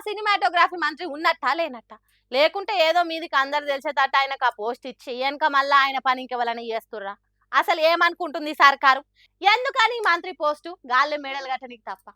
Cinematography మంత్రి ఉన్నట్టా లేనట్టా? లేకుంటే ఏదో మీదికి అందరు తెలిసేటట్టు ఆయనకు ఆ పోస్ట్ ఇచ్చి వెనక మళ్ళా ఆయన పని ఇంకెవరైనా చేస్తుర్రా? అసలు ఏమనుకుంటుంది సర్కారు? ఎందుకని ఈ మంత్రి పోస్టు గాల్లే మెడలు కట్టనికి తప్ప?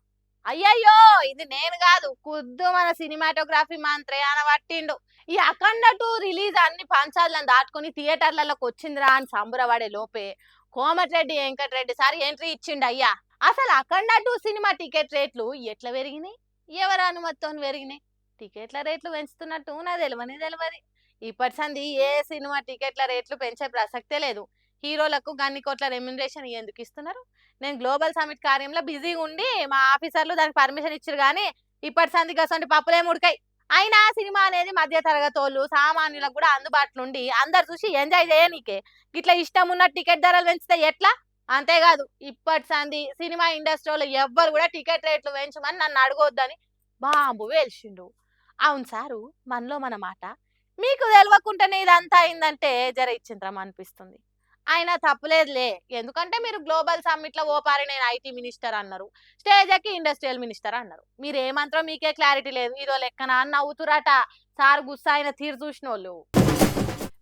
అయ్యయ్యో! ఇది నేను గాదు. ఖుద్దు మన సినిమాటోగ్రఫీ మంత్రే అనబట్టిండు. ఈ 'అఖండ 2' రిలీజ్ అన్ని పంచాలను దాటుకొని థియేటర్లలోకొచ్చిందిరా అని సంబరపడే లోపే కోమటిరెడ్డి వెంకటరెడ్డి సార్ ఎంట్రీ ఇచ్చిండయ్యా. అసలు 'అఖండ 2' సినిమా టికెట్ రేట్లు ఎట్లా పెరిగినాయి? ఎవరి అనుమతితోని పెరిగినాయి? టికెట్ల రేట్లు పెంచుతున్నట్టు నాకు తెలవది. ఇప్పటి సంది ఏ సినిమా టికెట్ల రేట్లు పెంచే ప్రసక్తే లేదు. హీరోలకు గన్ని కోట్ల రెమ్యునరేషన్ ఎందుకు ఇస్తున్నారు? నేను గ్లోబల్ సమిట్ కార్యంలో బిజీగా ఉండి మా ఆఫీసర్లు దానికి పర్మిషన్ ఇచ్చారు కానీ ఇప్పటి సంది గసంటి పప్పులేం ఉడకాయి. అయినా సినిమా అనేది మధ్య తరగతోళ్ళు సామాన్యులకు కూడా అందుబాటులో ఉండి అందరు చూసి ఎంజాయ్ చేయనీకే గిట్లా ఇష్టం ఉన్న టికెట్ ధరలు పెంచితే ఎట్లా? అంతేకాదు ఇప్పటి సంది సినిమా ఇండస్ట్రీలో ఎవ్వరు కూడా టికెట్ రేట్లు పెంచమని నన్ను అడగొద్దని బాంబు వేల్చిండు. అవును సారు, మనలో మన మాట. మీకు తెలవకుండానే ఇదంతా అయిందంటే జర ఇచ్చింద్రం అనిపిస్తుంది. అయినా తప్పులేదులే, ఎందుకంటే మీరు గ్లోబల్ సమ్మిట్ లో ఓపారి నేను ఐటీ మినిస్టర్ అన్నారు, స్టేజ్ ఎక్కి ఇండస్ట్రియల్ మినిస్టర్ అన్నారు. మీరు ఏమంటారో మీకే క్లారిటీ లేదు. ఇదో లెక్కన అని నవ్వుతురట సార్ గుస్సా అయిన తీరు చూసిన వాళ్ళు.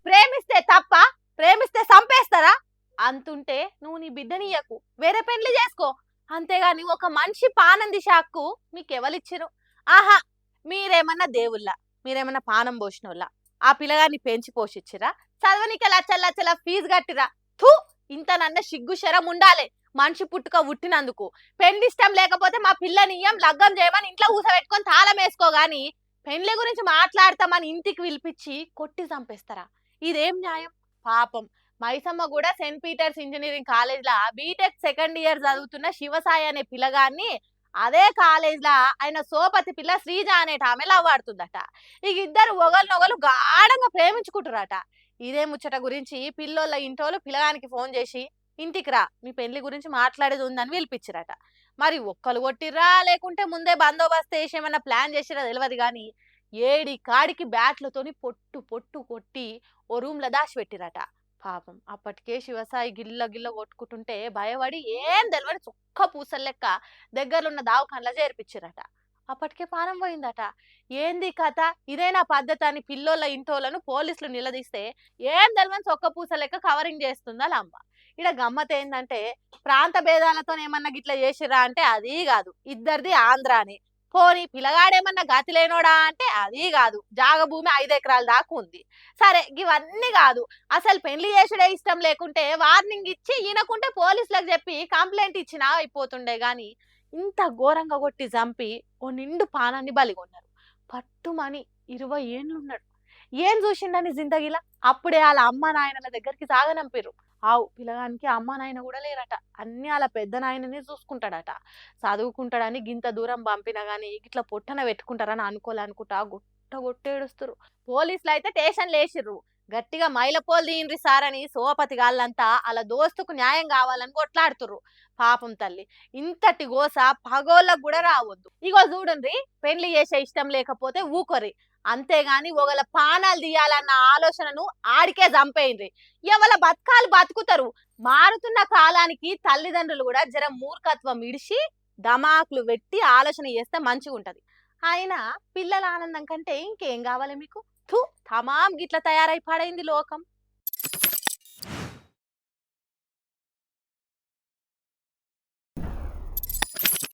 ప్రేమిస్తే తప్ప? ప్రేమిస్తే చంపేస్తారా? అంతుంటే నువ్వు నీ బిడ్డనియ్యకు, వేరే పెళ్లి చేసుకో. అంతేగాని ఒక మనిషి పానం దిశాకు మీకెవరిచ్చిరు? ఆహా, మీరేమన్నా దేవుళ్ళ, మీరేమన్నా పానం పోసినోళ్ళ? ఆ పిల్లగాన్ని పెంచి పోషించిరా? చదవనికే లచ్చల లచ్చల ఫీజు కట్టిరా? థూ, ఇంత నన్న సిగ్గు శరం ఉండాలి మనిషి పుట్టుక పుట్టినందుకు. పెళ్లి ఇష్టం లేకపోతే మా పిల్లనియ్యం, లగ్గం చేయమని ఇంట్లో ఊసబెట్టుకొని తాళం వేసుకో గాని పెళ్లి గురించి మాట్లాడతామని ఇంటికి పిలిపించి కొట్టి చంపేస్తారా? ఇదేం న్యాయం? పాపం మైసమ్మ కూడా సెయింట్ పీటర్స్ ఇంజనీరింగ్ కాలేజ్ లా బీటెక్ సెకండ్ ఇయర్ చదువుతున్న శివసాయి అనే పిల్లగాన్ని అదే కాలేజ్ లా ఆయన సోపతి పిల్ల శ్రీజ అనేట ఆమె లవ్ ఆడుతుందట. ఇక ఇద్దరు ఒకరినొకరు గాఢంగా ప్రేమించుకుంటారట. ఇదే ముచ్చట గురించి పిల్లోళ్ళ ఇంటోళ్ళు పిల్లగానికి ఫోన్ చేసి ఇంటికి రా, మీ పెళ్లి గురించి మాట్లాడేది ఉందని పిలిపించారట. మరి ఒక్కలు కొట్టిర్రా లేకుంటే ముందే బందోబస్తు వేసి ఏమన్నా ప్లాన్ చేసిరా తెలియదు కానీ ఏడి కాడికి బ్యాట్లతోని పొట్టు పొట్టు కొట్టి ఓ రూమ్ లో దాచిపెట్టిరట. పాపం అప్పటికే శివసాయి గిల్ల గిల్ల కొట్టుకుంటుంటే భయపడి ఏం తెలియని చుక్క పూసలు లెక్క దగ్గరలో ఉన్న దావఖాన్లో చేర్పించిరట. అప్పటికే పానం పోయిందట. ఏంది కథ, ఇదేనా పద్ధతి అని పిల్లోళ్ళ ఇంటోళ్ళను పోలీసులు నిలదీస్తే ఏం తెలియని చొక్క పూస లెక్క కవరింగ్ చేస్తుందా అమ్మ. ఇడ గమ్మత్ ఏంటంటే ప్రాంత భేదాలతో ఏమన్నా గిట్లా చేసిరా అంటే అది కాదు, ఇద్దరిది ఆంధ్ర అని. పోనీ పిల్లగాడేమన్నా గతి లేనోడా అంటే అది కాదు, జాగభూమి 5 ఎకరాల దాకా ఉంది. సరే ఇవన్నీ కాదు, అసలు పెళ్లి చేసుడే ఇష్టం లేకుంటే వార్నింగ్ ఇచ్చి ఈయనకుంటే పోలీసులకు చెప్పి కంప్లైంట్ ఇచ్చినా అయిపోతుండే గాని ఇంత ఘోరంగా కొట్టి చంపి ఓ నిండు పానాన్ని బలిగొన్నారు. పట్టుమని 20 ఏండ్లున్నాడు. ఏం చూసిండని జిందగీలా? అప్పుడే వాళ్ళ అమ్మ నాయనల దగ్గరికి సాగనంపిర్రు. ఆవు పిల్లగానికి అమ్మ నాయన కూడా లేరట, అన్ని వాళ్ళ పెద్ద నాయననే చూసుకుంటాడట. చదువుకుంటాడని గింత దూరం పంపినా గానీ ఇట్లా పొట్టన పెట్టుకుంటారని అనుకోవాలనుకుంటా గొట్టేడుస్తురు. పోలీసులు అయితే స్టేషన్ లేచిర్రు, గట్టిగా మైలపోలు తీయండ్రి సార్ అని సోపతి గాళ్ళంతా అలా దోస్తుకు న్యాయం కావాలని కొట్లాడుతుర్రు. పాపం తల్లి, ఇంతటి గోస పగోళ్ళకు కూడా రావద్దు. ఇగో చూడండి, పెళ్లి చేసే ఇష్టం లేకపోతే ఊకొరి, అంతేగాని ఒకళ్ళ పానాలు తీయాలన్న ఆలోచనను ఆడికే చంపేయండి. ఎవళ్ళ బతకాలు బతుకుతారు. మారుతున్న కాలానికి తల్లిదండ్రులు కూడా జర మూర్ఖత్వం ఇడిచి దమాకులు పెట్టి ఆలోచన చేస్తే మంచిగా ఉంటది. అయినా పిల్లల ఆనందం కంటే ఇంకేం కావాలి మీకు? థూ, తమాం గిట్ల తయారై పడైంది లోకం.